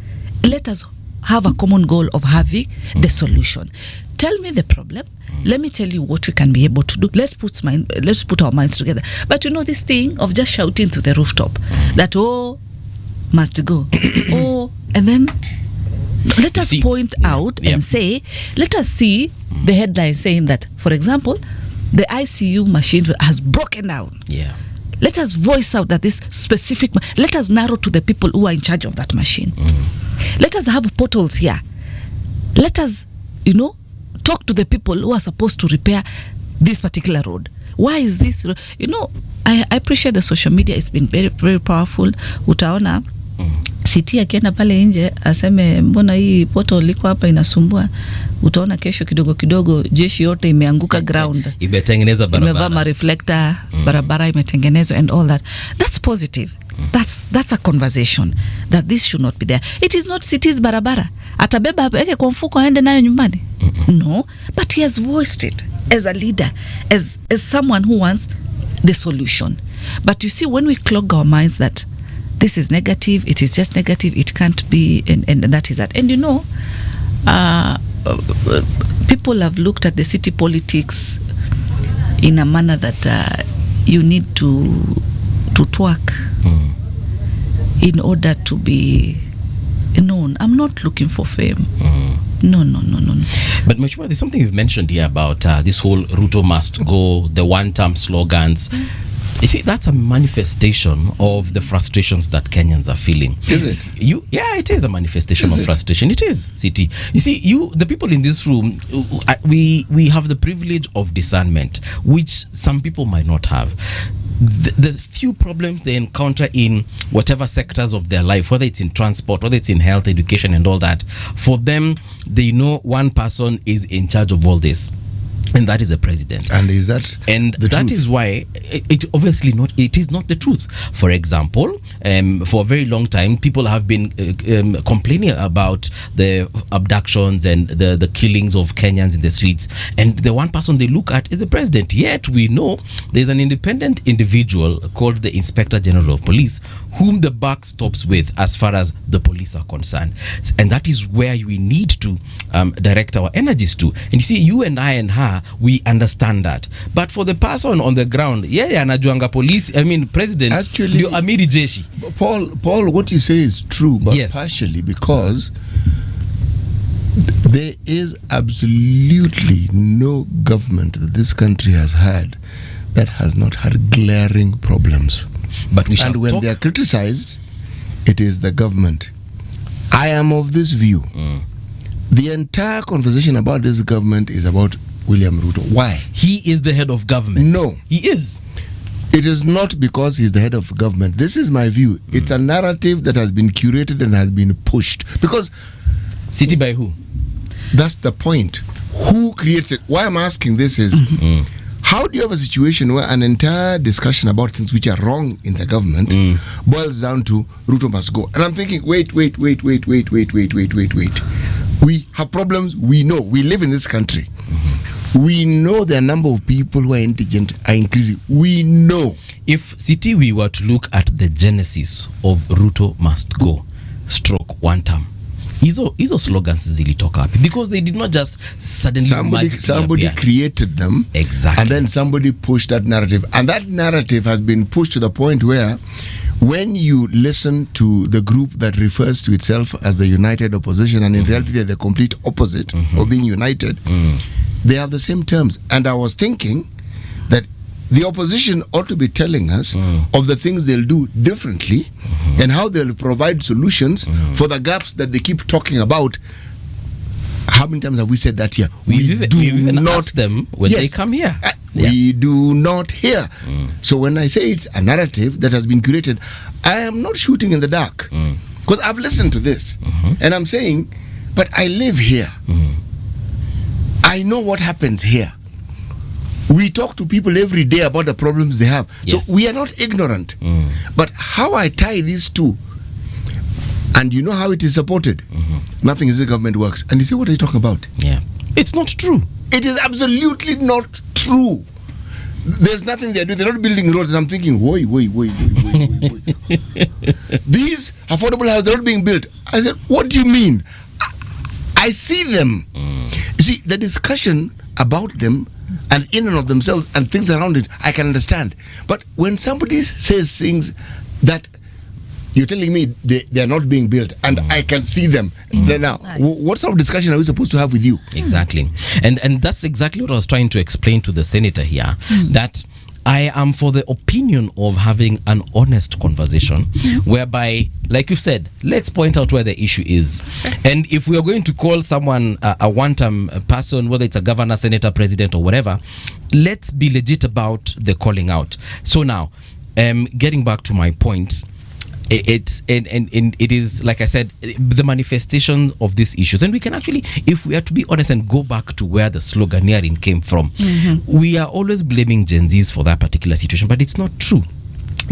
Let us have a common goal of having the solution. Tell me the problem. Let me tell you what we can be able to do. Let's put our minds together. But you know this thing of just shouting to the rooftop that, oh, must go. Oh, and then let us point out and say, let us see the headline saying that, for example, the ICU machine has broken down. Yeah. Let us voice out that this specific, let us narrow to the people who are in charge of that machine. Let us have portals here. Let us, talk to the people who are supposed to repair this particular road. Why is this? I appreciate the social media. It's been very, very powerful. Utaona City akienda pale nje aseme mbona hii poto liko hapa inasumbua, utaona kesho kidogo kidogo jeshi yote imeanguka ground, imetengeneza barabara, imevaa reflector, barabara imetengenezwa and all that. That's positive. That's a conversation that this should not be there. It is not City's barabara atabeba yake kwa mfuko aende nayo nyumbani. No, but he has voiced it as a leader, as someone who wants the solution. But you see, when we clog our minds that this is negative, it is just negative, it can't be, and that is that. And people have looked at the city politics in a manner that you need to twerk in order to be known. I'm not looking for fame. No. But Mheshimiwa, there's something you've mentioned here about this whole Ruto must go, the one-term slogans. You see, that's a manifestation of the frustrations that Kenyans are feeling. Is it? Yeah, it is a manifestation of frustration. It is, City. You see, the people in this room, we have the privilege of discernment, which some people might not have. The few problems they encounter in whatever sectors of their life, whether it's in transport, whether it's in health, education, and all that, for them, they know one person is in charge of all this. And that is the president. And is that the that truth? Is why it obviously not. It is not the truth. For example, for a very long time, people have been complaining about the abductions and the killings of Kenyans in the streets. And the one person they look at is the president. Yet we know there's an independent individual called the Inspector General of Police, whom the buck stops with as far as the police are concerned. And that is where we need to direct our energies to. And you see, you and I and her, we understand that, but for the person on the ground, anajuanga police, president, actually, ndio amiri jeshi. Paul, what you say is true, but yes, partially, because there is absolutely no government that this country has had that has not had glaring problems. But we shall and when talk. they are criticized, it is the government. I am of this view. The entire conversation about this government is about William Ruto. Why? He is the head of government. No. He is. It is not because he's the head of government. This is my view. It's a narrative that has been curated and has been pushed. Because... City by who? That's the point. Who creates it? Why I'm asking this is, how do you have a situation where an entire discussion about things which are wrong in the government boils down to Ruto must go? And I'm thinking, wait. We have problems. We know. We live in this country. We know the number of people who are indigent are increasing. We know. If City we were to look at the genesis of Ruto must go stroke one term, hizo slogans zilitoka wapi? Because they did not just suddenly somebody created them. Exactly. And then somebody pushed that narrative, and that narrative has been pushed to the point where when you listen to the group that refers to itself as the United Opposition, and in reality they're the complete opposite of being united, they have the same terms. And I was thinking that the opposition ought to be telling us of the things they'll do differently and how they'll provide solutions for the gaps that they keep talking about. How many times have we said that here? We've even asked them when they come here. We do not hear. So when I say it's a narrative that has been created, I am not shooting in the dark. Because I've listened to this and I'm saying, but I live here. I know what happens here. We talk to people every day about the problems they have. Yes. So we are not ignorant. But how I tie these two, and you know how it is supported, nothing is the government works. And you say, what are you talking about? Yeah. It's not true. It is absolutely not true. There's nothing they do. They're not building roads. And I'm thinking, wait. These affordable houses, they're not being built. I said, what do you mean? I see them. You see, the discussion about them and in and of themselves and things around it, I can understand. But when somebody says things that you're telling me they are not being built and I can see them, then now, what sort of discussion are we supposed to have with you? Exactly. And that's exactly what I was trying to explain to the senator here, that I am for the opinion of having an honest conversation whereby, like you said, let's point out where the issue is. And if we are going to call someone a one-time person, whether it's a governor, senator, president, or whatever, let's be legit about the calling out. So now, getting back to my point, it is, like I said, the manifestation of these issues. And we can actually, if we are to be honest and go back to where the sloganeering came from, we are always blaming Gen Zs for that particular situation, but it's not true.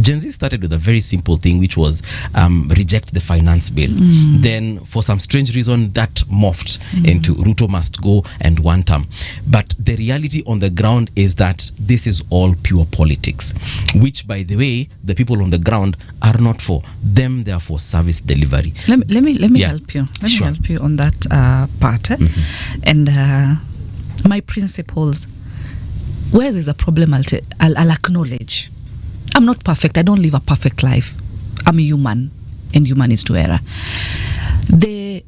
Gen Z started with a very simple thing, which was reject the finance bill. Then for some strange reason that morphed into Ruto must go and one term. But the reality on the ground is that this is all pure politics, which, by the way, the people on the ground are not for. Them, they are for service delivery. Let me help you. Let me help you on that part. And my principles, where there's a problem, I'll acknowledge. I'm not perfect. I don't live a perfect life. I'm a human, and human is to error.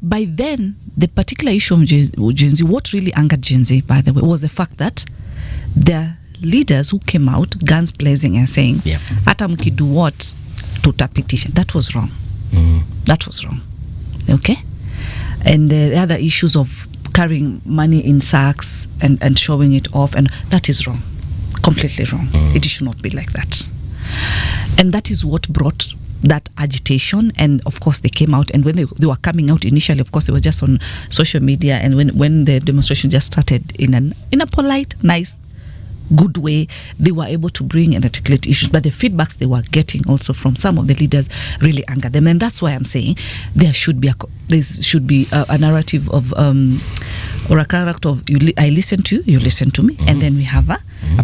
By then, the particular issue of Gen Z, what really angered Gen Z, by the way, was the fact that the leaders who came out, guns blazing and saying, "Ata mkidu what tutapitisha." That was wrong. That was wrong. Okay? And the other issues of carrying money in sacks and showing it off, and that is wrong. Completely wrong. It should not be like that. And that is what brought that agitation. And of course they came out, and when they were coming out initially, of course they were just on social media, and when the demonstration just started in a polite, nice, good way, they were able to bring and articulate issues. But the feedbacks they were getting also from some of the leaders really angered them. And that's why I'm saying there should be a narrative of or a character of I listen to you, you listen to me, and then we have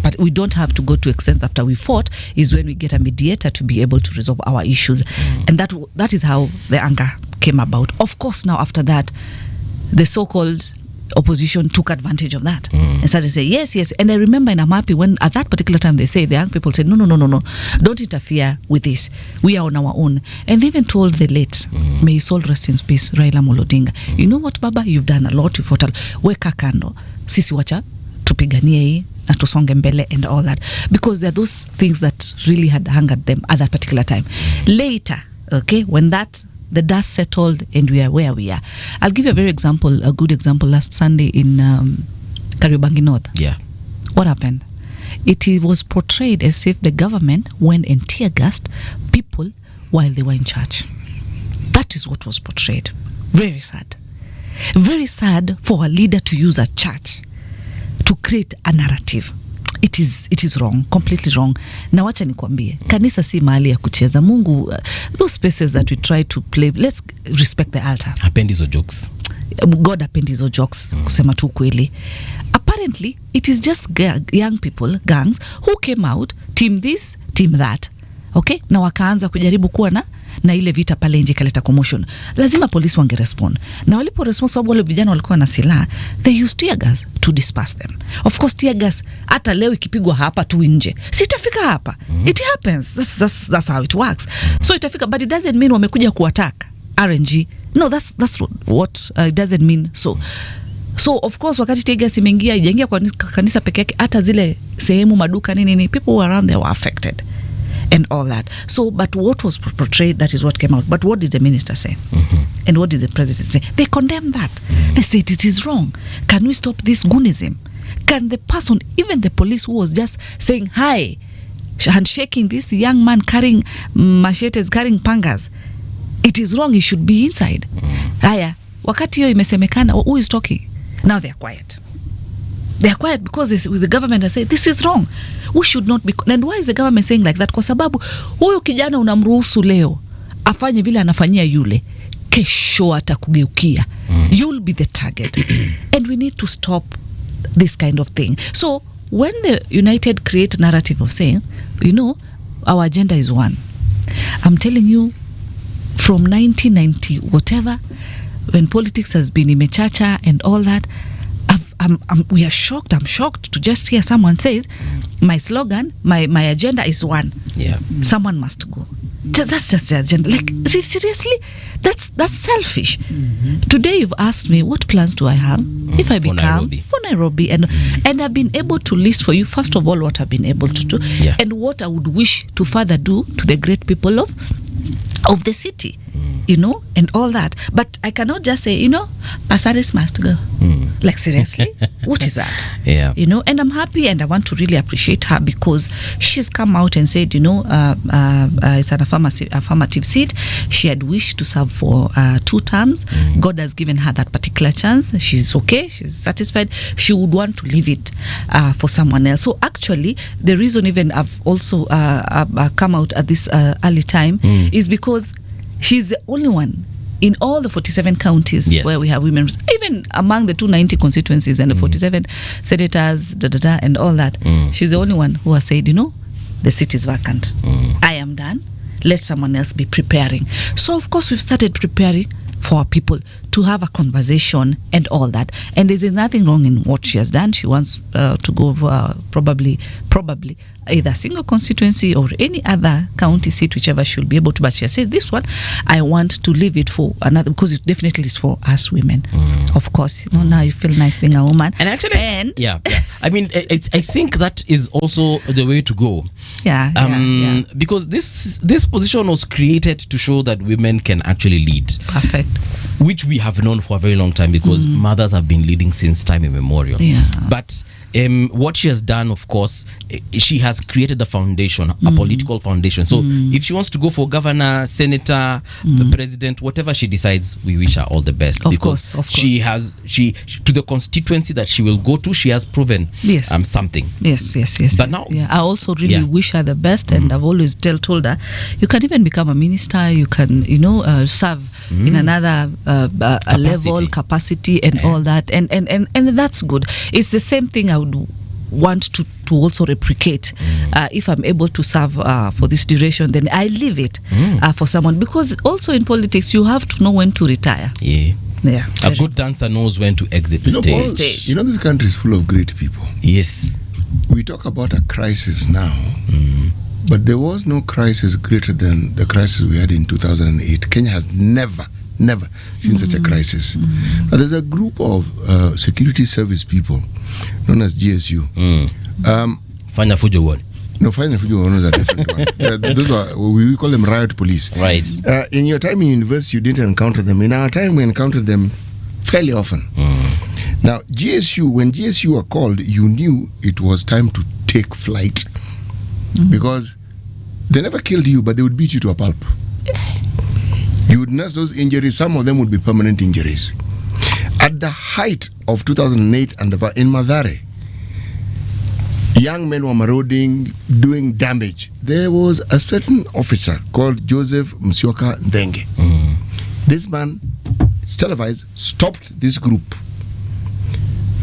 but we don't have to go to extents after we fought, is when we get a mediator to be able to resolve our issues. And that is how the anger came about. Of course, now after that, the so-called opposition took advantage of that and started to say yes. And I remember in Amapi, when at that particular time they said, the young people said, no, don't interfere with this, we are on our own. And they even told the late, may his soul rest in peace, Raila Odinga, you know what, Baba, you've done a lot, you've fought weka kando, sisi wacha tupiganie hii na tusonge mbele and all that, because there are those things that really had angered them at that particular time. Later, okay, when the dust settled and we are where we are. I'll give you a good example. Last Sunday in Kariobangi North. Yeah. What happened? It was portrayed as if the government went and tear-gassed people while they were in charge. That is what was portrayed. Very sad. Very sad for a leader to use a church to create a narrative. It is wrong, completely wrong. Na wacha nikwambie, kanisa si mahali ya kucheza. Mungu, those spaces that we try to play, let's respect the altar. Hapendi hizo jokes. God hapendi hizo jokes, kusema tu kweli. Apart apparently it is just young people, gangs, who came out, team this, team that. Okay? Na wakaanza kujaribu kuwa na ile vita pale nje, kaleta commotion. Lazima polisi wange respond. Na walipo respond, sababu wale vijana walikuwa na silaha, they used tear gas to disperse them. Of course, tear gas hata leo ikipigwa hapa tu nje, sitafika hapa. It happens. That's how it works. So itafika, but it doesn't mean wamekuja kuattack RNG. No, that's what it doesn't mean. So of course, wakati tear gas imeingia, ijaingia kwa kanisa peke yake, hata zile sehemu maduka nini, people who were around there were affected. And all that. So, but what was portrayed, that is what came out. But what did the minister say? And what did the president say? They condemned that. They said it is wrong. Can we stop this goonism? Can the person, even the police who was just saying hi, handshaking this young man carrying machetes, carrying pangas, it is wrong, he should be inside. Haya, wakati hiyo imesemekana, who is talking? Now they are quiet. They are quiet because the government has said this is wrong. We should not be. And why is the government saying like that? Kwa sababu huyu kijana unamruhusu leo afanye vile anafanyia yule, kesho atakugeukia. You'll be the target. And we need to stop this kind of thing. So when the United create narrative of saying, our agenda is one. I'm telling you, from 1990 whatever, when politics has been imechacha and all that, we are shocked. I'm shocked to just hear someone say, my slogan, my agenda is one. Yeah. Someone must go. That's just the agenda. Like, seriously? That's selfish. Today you've asked me, what plans do I have if I become for Nairobi? And I've been able to list for you, first of all, what I've been able to do, and what I would wish to further do to the great people of the city. And all that. But I cannot just say, Pasaris must go. Like, seriously? What is that? Yeah. And I'm happy and I want to really appreciate her because she's come out and said, it's an affirmative seat. She had wished to serve for 2 terms. God has given her that particular chance. She's okay. She's satisfied. She would want to leave it for someone else. So actually, the reason even I've also come out at this early time is because she's the only one in all the 47 counties where we have women, even among the 290 constituencies and the 47 senators, and all that. She's the only one who has said, the seat is vacant. I am done. Let someone else be preparing. So, of course, we've started preparing for our people to have a conversation and all that. And there's nothing wrong in what she has done. She wants to go probably either single constituency or any other county seat, whichever she'll be able to. But she said, this one, I want to leave it for another, because it definitely is for us women. Of course, now you feel nice being a woman. And actually, I mean, I think that is also the way to go. Because this position was created to show that women can actually lead. Perfect. Which we have known for a very long time, because mothers have been leading since time immemorial. But what she has done, of course, she has created a foundation, a political foundation. So if she wants to go for governor, senator, the president, whatever she decides, we wish her all the best. Of course. She to the constituency that she will go to, she has proven something. Yes. But now, I also really wish her the best, and I've always told her, you can even become a minister. You can, serve in another capacity and all that, and that's good. It's the same thing I would want to also replicate. If I'm able to serve for this duration, then I leave it for someone, because also in politics you have to know when to retire. A good dancer knows when to exit the stage. This country is full of great people. Yes. We talk about a crisis now, but there was no crisis greater than the crisis we had in 2008. Kenya has never seen such a crisis. But there's a group of security service people known as GSU. Fanya Fujo one. No, Fanya Fujo one is a different one. Those are, we call them riot police. Right. In your time in university, you didn't encounter them. In our time, we encountered them fairly often. Now, GSU, when GSU were called, you knew it was time to take flight. Because they never killed you, but they would beat you to a pulp. You would nurse those injuries. Some of them would be permanent injuries. At the height of 2008 and in Mathare, young men were marauding, doing damage. There was a certain officer called Joseph Msioka Ndenge. This man, it's televised, stopped this group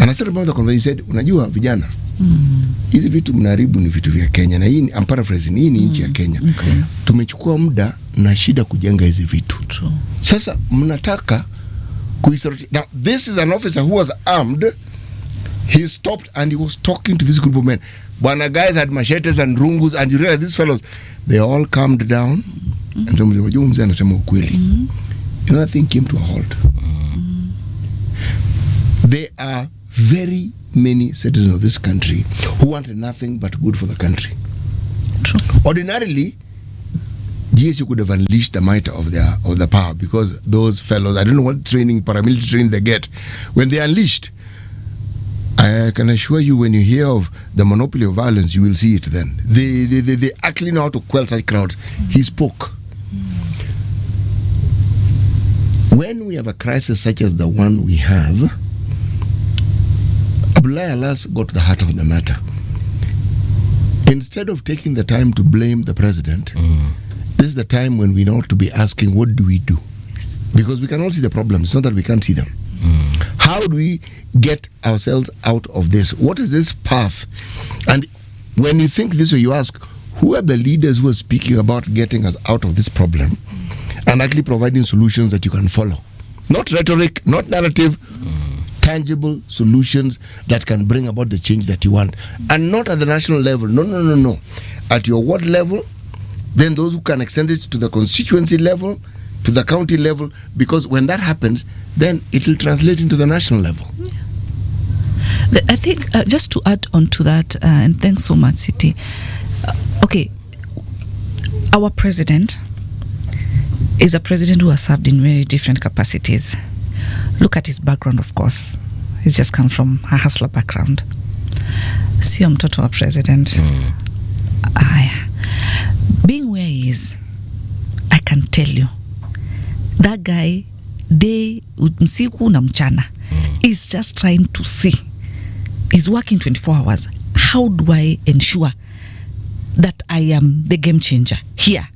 And I still remember the conversation. He said, unajua vijana, hizi vitu mnaharibu ni vitu vya Kenya, na hii I'm paraphrasing, hii ni nchi ya Kenya. Tumechukua muda na shida kujenga hizi vitu. Sasa mnataka kuisaroti. Now this is an officer who was armed. He stopped and he was talking to this group of men. Bwana guys had machetes and rungus, and you realize these fellows, they all calmed down. And somebody wajua mzee anasema ukweli. You know, that thing came to a halt. There are very many citizens of this country who want nothing but good for the country. True. Ordinarily, GSU could have unleashed the might of the power, because those fellows, I don't know what training, paramilitary training they get when they are unleashed. I can assure you, when you hear of the monopoly of violence, you will see it then. They actually know how to quell such crowds. He spoke. When we have a crisis such as the one we have, Abdullah Alas got to the heart of the matter. Instead of taking the time to blame the president, this is the time when we ought to be asking, what do we do? Because we can all see the problems. It's not that we can't see them. How do we get ourselves out of this? What is this path? And when you think this way, you ask, who are the leaders who are speaking about getting us out of this problem and actually providing solutions that you can follow? Not rhetoric, not narrative, tangible solutions that can bring about the change that you want. And not at the national level. No. At your ward level, then those who can extend it to the constituency level, to the county level, because when that happens, then it will translate into the national level. Yeah. I think just to add on to that, and thanks so much, Siti. Okay, our president is a president who has served in very different capacities. Look at his background, of course. He's just come from a hustler background. Sio mtoto wa president. Being where he is, I can tell you, that guy, day usiku na mchana, is just trying to see. He's working 24 hours. How do I ensure that I am the game changer here?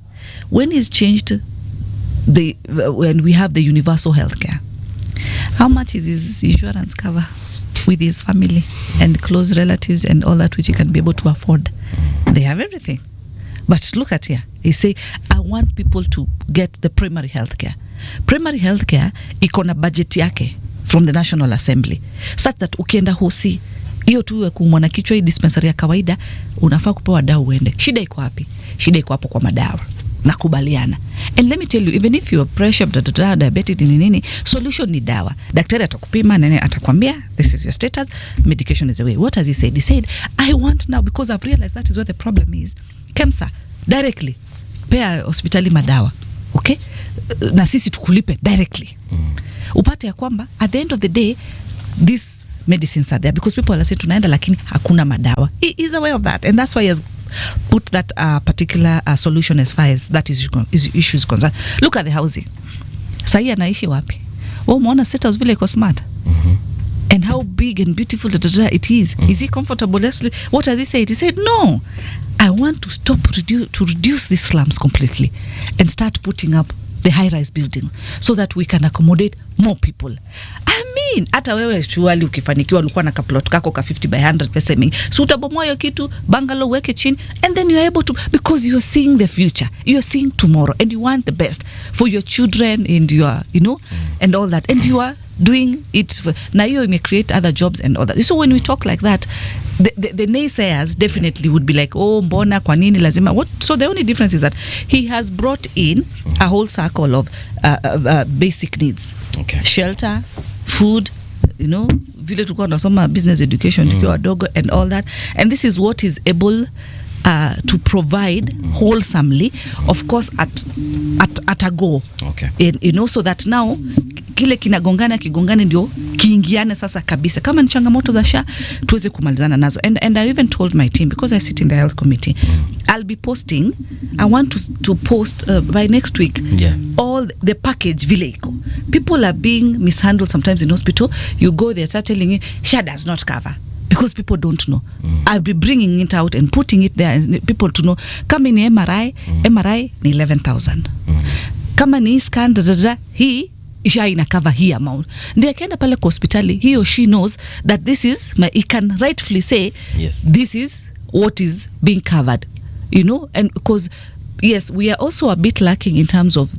When he's changed when we have the universal healthcare, how much is his insurance cover with his family and close relatives and all that which he can be able to afford? They have everything. But look at here. He say, I want people to get the primary healthcare. Primary healthcare iko na budget yake from the National Assembly, such that ukienda hosi hiyo tu kuumwa na kichwa, hii dispensary ya kawaida unafaa kupewa dawa uende. Shida iko wapi? Shida iko hapo kwa madawa. Nakubaliana. And let me tell you, even if you have pressure, diabetes, nini, solution ni dawa. Daktari atakupima, nene atakwambia, this is your status, medication is the way. What has he said? He said, I want now, because I've realized that is where the problem is. KEMSA, directly, pea hospitali madawa. Okay? Na sisi tukulipe directly. Upate ya kwamba, at the end of the day, these medicines are there, because people are saying tunaenda lakini hakuna madawa. He is aware of that, and that's why he has put that particular solution as far as that issue is concerned. Look at the housing. Sahi anaishi wapi? Umeona status vile iko smart? And how big and beautiful it is. Is he comfortable? What has he said? He said, no, I want to stop to reduce these slums completely and start putting up the high-rise building so that we can accommodate more people. I mean, hata wewe shuali ukifanikiwa ulikuwa na kaplot kako ka 50 by 100 pesa mingi, so utabomoa hiyo kitu, bungalow weke chini, and then you are able to, because you are seeing the future, you are seeing tomorrow, and you want the best for your children and your, and all that, and you are doing it na hiyo may create other jobs and all that. So when we talk like that, the naysayers definitely would be like, oh, mbona kwa nini lazima what? So the only difference is that he has brought in a whole circle of basic needs. Okay. Shelter, food, vile tulikuwa tunasoma business education tukiwa wadogo and all that, and this is what is able to provide wholesomely, of course at a go. Okay. So that now kile kigongane ndio kiingiane sasa kabisa. Kama ni changamoto za SHA tuweze kumalizana nazo. And I even told my team, because I sit in the health committee, I'll be posting, I want to post by next week, all the package vile iko. People are being mishandled sometimes in hospital. You go there, start telling you, SHA does not cover. Because people don't know. I'll be bringing it out and putting it there and people to know. Kama ni MRI ni 11,000. Kama ni scan, hii isha ina cover hii amount, ndiye akienda pale kwa hospitali, he or she knows that this is he can rightfully say this is what is being covered, you know. And because yes, we are also a bit lacking in terms of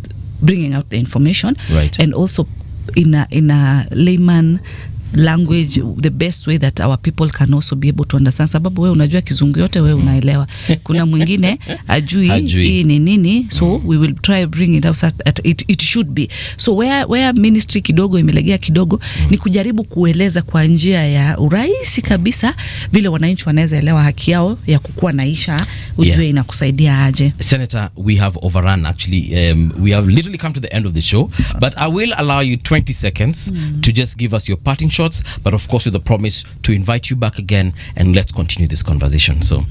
bringing out the information, right, and also in a layman language, the best way that our people can also be able to understand. Sababu wewe unajua kizungu yote, wewe unaelewa, kuna mwingine ajui hii ni nini, so we will try bring it out that it should be. So where ministry kidogo imelegea kidogo, ni kujaribu kueleza kwa njia ya urahisi kabisa vile wananchi wanaweza elewa haki yao ya kukua naisha, ujue inakusaidia aje. Senator, we have overrun actually. We have literally come to the end of the show, but I will allow you 20 seconds to just give us your parting shots, but of course with the promise to invite you back again and let's continue this conversation. So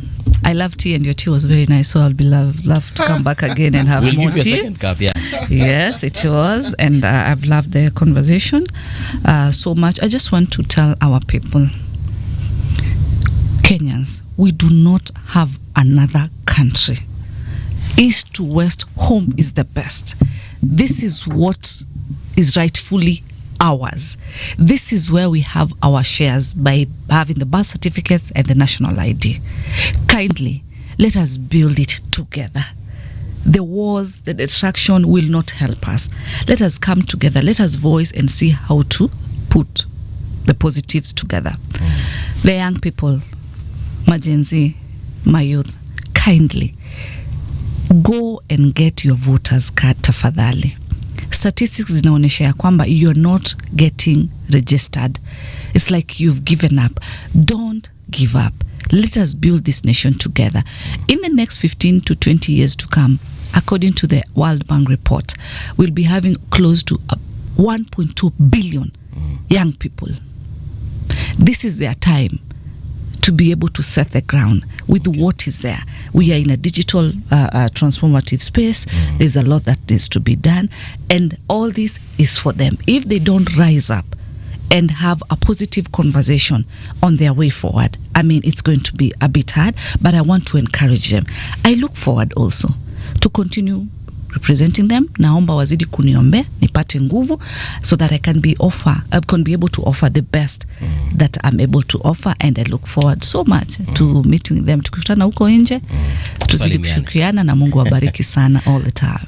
I love tea and your tea was very nice, so I'll be love to come back again and have we'll more give you tea. a second cup, yeah. Yes, it was, and I've loved the conversation so much. I just want to tell our people, Kenyans, we do not have another country. East to west, home is the best. This is what is rightfully ours. This is where we have our shares by having the birth certificates and the national ID. Kindly, let us build it together. The wars, the destruction will not help us. Let us come together. Let us voice and see how to put the positives together. The young people, my Gen Z, my youth, kindly go and get your voters card tafadhali. Statistics zinaonyesha ya kwamba you're not getting registered. It's like you've given up. Don't give up. Let us build this nation together. In the next 15 to 20 years to come, according to the World Bank report, we'll be having close to 1.2 billion young people. This is their time to be able to set the ground with what is there. We are in a digital transformative space. There's a lot that needs to be done, and all this is for them. If they don't rise up and have a positive conversation on their way forward, I mean, it's going to be a bit hard, but I want to encourage them. I look forward also to continue representing them. Naomba wazidi kuniombe nipate nguvu so that I can be able to offer the best that I'm able to offer, and I look forward so much to meeting them. Tukutana huko nje, tuzidi kushirikiana na Mungu awabariki sana all the time.